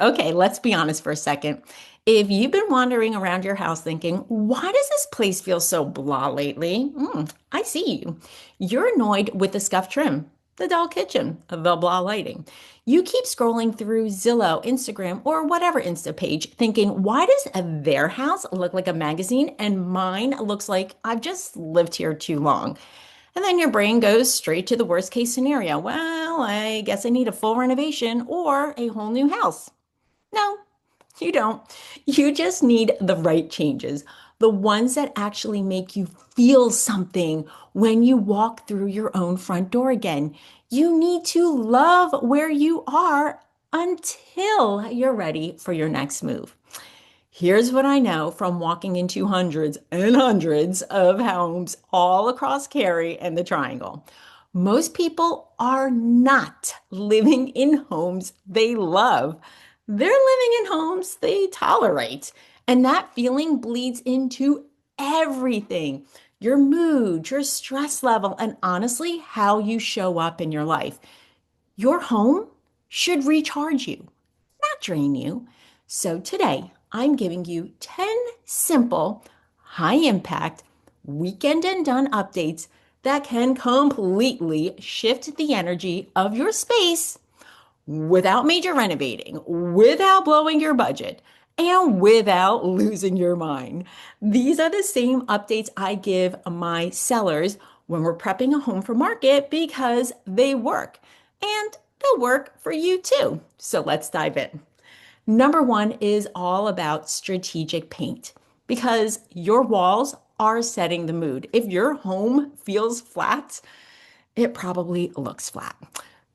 Okay, let's be honest for a second. If you've been wandering around your house thinking, why does this place feel so blah lately? I see you. You're annoyed with the scuffed trim, the dull kitchen, the blah lighting. You keep scrolling through Zillow, Instagram, or whatever Insta page thinking, why does their house look like a magazine and mine looks like I've just lived here too long? And then your brain goes straight to the worst case scenario. Well, I guess I need a full renovation or a whole new house. No, you don't. You just need the right changes, the ones that actually make you feel something when you walk through your own front door again. You need to love where you are until you're ready for your next move. Here's what I know from walking into hundreds and hundreds of homes all across Cary and the Triangle. Most people are not living in homes they love. They're living in homes they tolerate. And that feeling bleeds into everything: your mood, your stress level, and honestly, how you show up in your life. Your home should recharge you, not drain you. So today, I'm giving you 10 simple, high impact, weekend and done updates that can completely shift the energy of your space without major renovating, without blowing your budget, and without losing your mind. These are the same updates I give my sellers when we're prepping a home for market because they work and they'll work for you too. So let's dive in. Number one is all about strategic paint because your walls are setting the mood. If your home feels flat, it probably looks flat.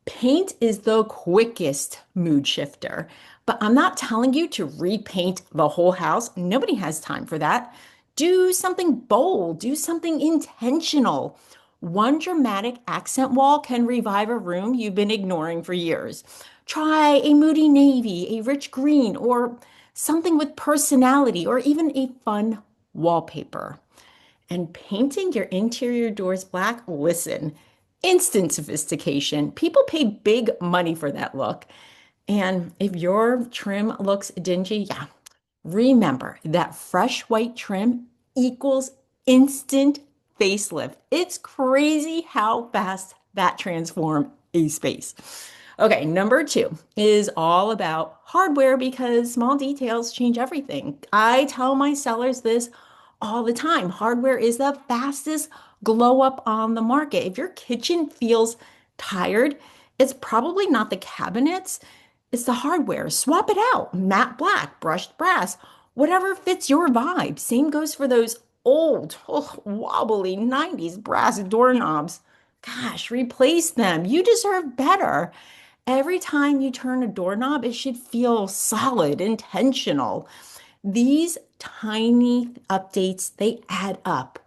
Paint is the quickest mood shifter, but I'm not telling you to repaint the whole house. Nobody has time for that. Do something bold, do something intentional. One dramatic accent wall can revive a room you've been ignoring for years. Try a moody navy, a rich green, or something with personality, or even a fun wallpaper. And painting your interior doors black, listen, instant sophistication. People pay big money for that look. And if your trim looks dingy, yeah, remember that fresh white trim equals instant facelift. It's crazy how fast that transforms a space. Okay, number two is all about hardware because small details change everything. I tell my sellers this all the time. Hardware is the fastest glow up on the market. If your kitchen feels tired, it's probably not the cabinets, it's the hardware. Swap it out. Matte black, brushed brass, whatever fits your vibe. Same goes for those old, wobbly 90s brass doorknobs. Gosh, replace them. You deserve better. Every time you turn a doorknob, it should feel solid, intentional. These tiny updates, they add up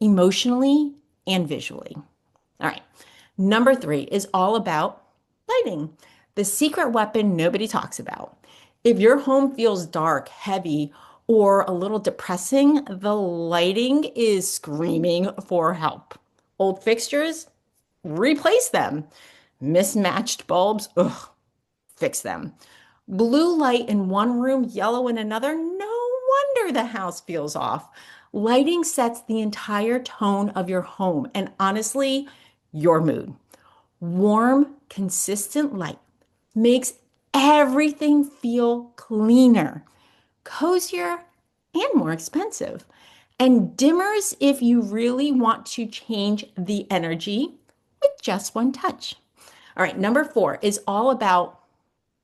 emotionally and visually. All right. Number three is all about lighting, the secret weapon nobody talks about. If your home feels dark, heavy, or a little depressing, the lighting is screaming for help. Old fixtures, replace them. Mismatched bulbs, ugh, fix them. Blue light in one room, yellow in another. No wonder the house feels off. Lighting sets the entire tone of your home and honestly, your mood. Warm, consistent light makes everything feel cleaner, cozier, and more expensive. And dimmers if you really want to change the energy with just one touch. All right, number four is all about,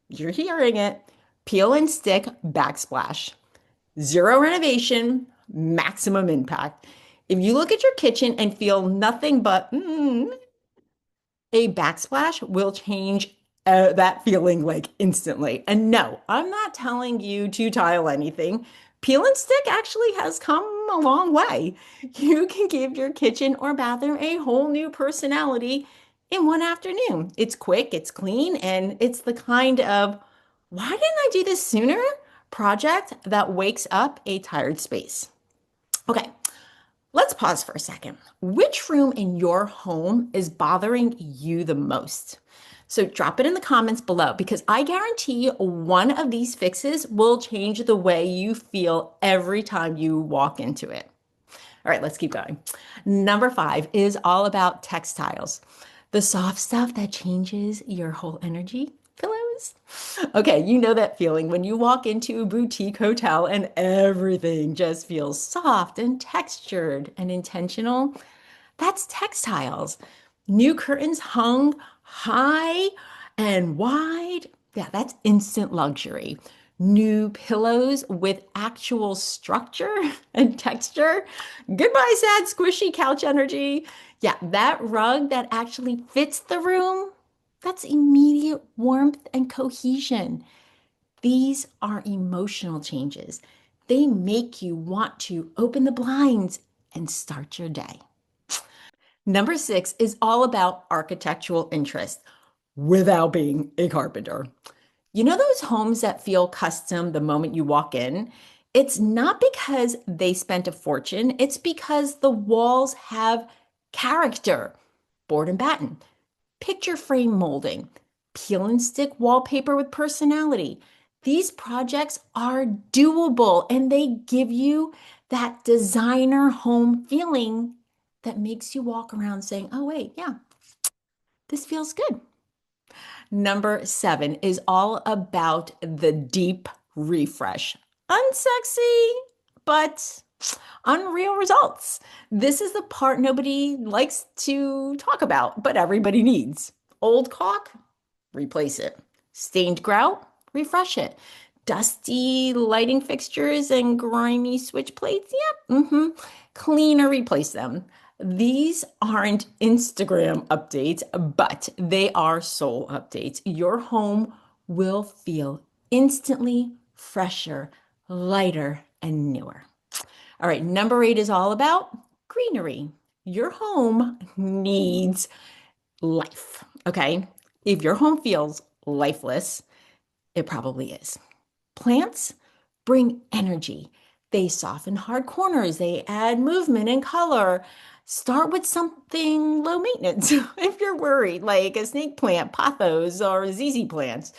you're hearing it, peel and stick backsplash. Zero renovation, maximum impact. If you look at your kitchen and feel nothing but a backsplash will change that feeling like instantly. And no, I'm not telling you to tile anything. Peel and stick actually has come a long way. You can give your kitchen or bathroom a whole new personality in one afternoon. It's quick, it's clean, and it's the kind of why didn't I do this sooner project that wakes up a tired space. Okay, let's pause for a second. Which room in your home is bothering you the most? So drop it in the comments below because I guarantee one of these fixes will change the way you feel every time you walk into it. All right, let's keep going. Number 5 is all about textiles. The soft stuff that changes your whole energy. Pillows. Okay, you know that feeling when you walk into a boutique hotel and everything just feels soft and textured and intentional. That's textiles. New curtains hung high and wide. Yeah, that's instant luxury. New pillows with actual structure and texture. Goodbye, sad, squishy couch energy. Yeah, that rug that actually fits the room. That's immediate warmth and cohesion. These are emotional changes. They make you want to open the blinds and start your day. Number 6 is all about architectural interest without being a carpenter. You know those homes that feel custom the moment you walk in? It's not because they spent a fortune, it's because the walls have character. Board and batten, picture frame molding, peel and stick wallpaper with personality. These projects are doable and they give you that designer home feeling that makes you walk around saying, oh, wait, yeah, this feels good. Number 7 is all about the deep refresh. Unsexy, but unreal results. This is the part nobody likes to talk about, but everybody needs. Old caulk, replace it. Stained grout, refresh it. Dusty lighting fixtures and grimy switch plates, yep, clean or replace them. These aren't Instagram updates, but they are soul updates. Your home will feel instantly fresher, lighter, and newer. All right, number 8 is all about greenery. Your home needs life, okay? If your home feels lifeless, it probably is. Plants bring energy. They soften hard corners. They add movement and color. Start with something low maintenance if you're worried, like a snake plant, pothos, or ZZ plants.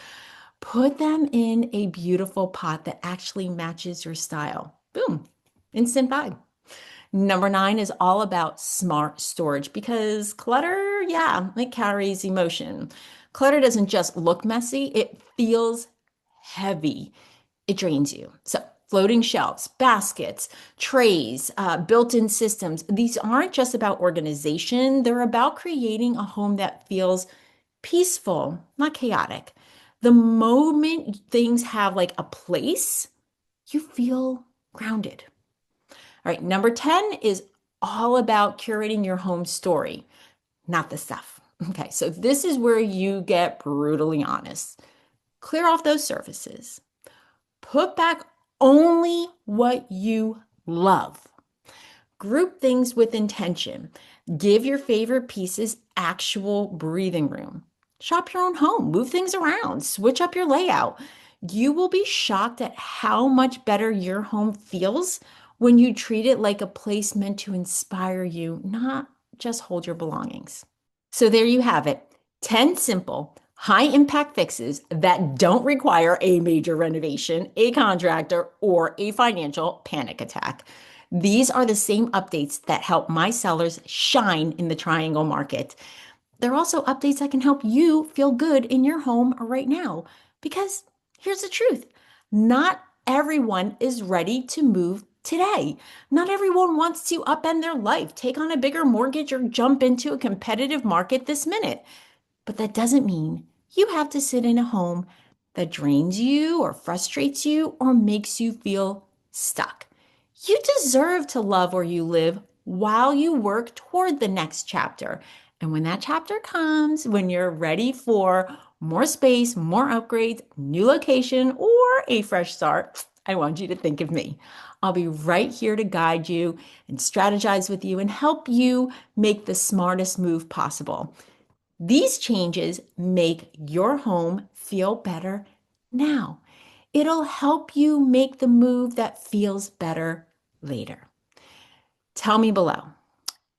Put them in a beautiful pot that actually matches your style. Boom, instant vibe. Number 9 is all about smart storage because clutter, yeah, it carries emotion. Clutter doesn't just look messy, it feels heavy. It drains you. So, floating shelves, baskets, trays, built-in systems, these aren't just about organization, they're about creating a home that feels peaceful, not chaotic. The moment things have like a place, you feel grounded. All right, number 10 is all about curating your home story, not the stuff. Okay, so this is where you get brutally honest. Clear off those surfaces. Put back only what you love. Group things with intention. Give your favorite pieces actual breathing room. Shop your own home, move things around, switch up your layout. You will be shocked at how much better your home feels when you treat it like a place meant to inspire you, not just hold your belongings. So there you have it, 10 simple, high impact fixes that don't require a major renovation, a contractor, or a financial panic attack. These are the same updates that help my sellers shine in the triangle market. They're also updates that can help you feel good in your home right now. Because here's the truth, not everyone is ready to move today. Not everyone wants to upend their life, take on a bigger mortgage, or jump into a competitive market this minute. But that doesn't mean you have to sit in a home that drains you or frustrates you or makes you feel stuck. You deserve to love where you live while you work toward the next chapter. And when that chapter comes, when you're ready for more space, more upgrades, new location, or a fresh start, I want you to think of me. I'll be right here to guide you and strategize with you and help you make the smartest move possible. These changes make your home feel better now. It'll help you make the move that feels better later. Tell me below,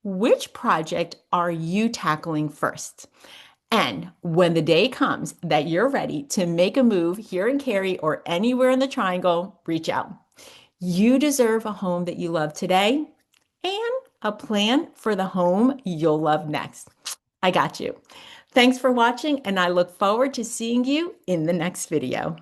which project are you tackling first? And when the day comes that you're ready to make a move here in Cary or anywhere in the triangle, reach out. You deserve a home that you love today and a plan for the home you'll love next. I got you. Thanks for watching, and I look forward to seeing you in the next video.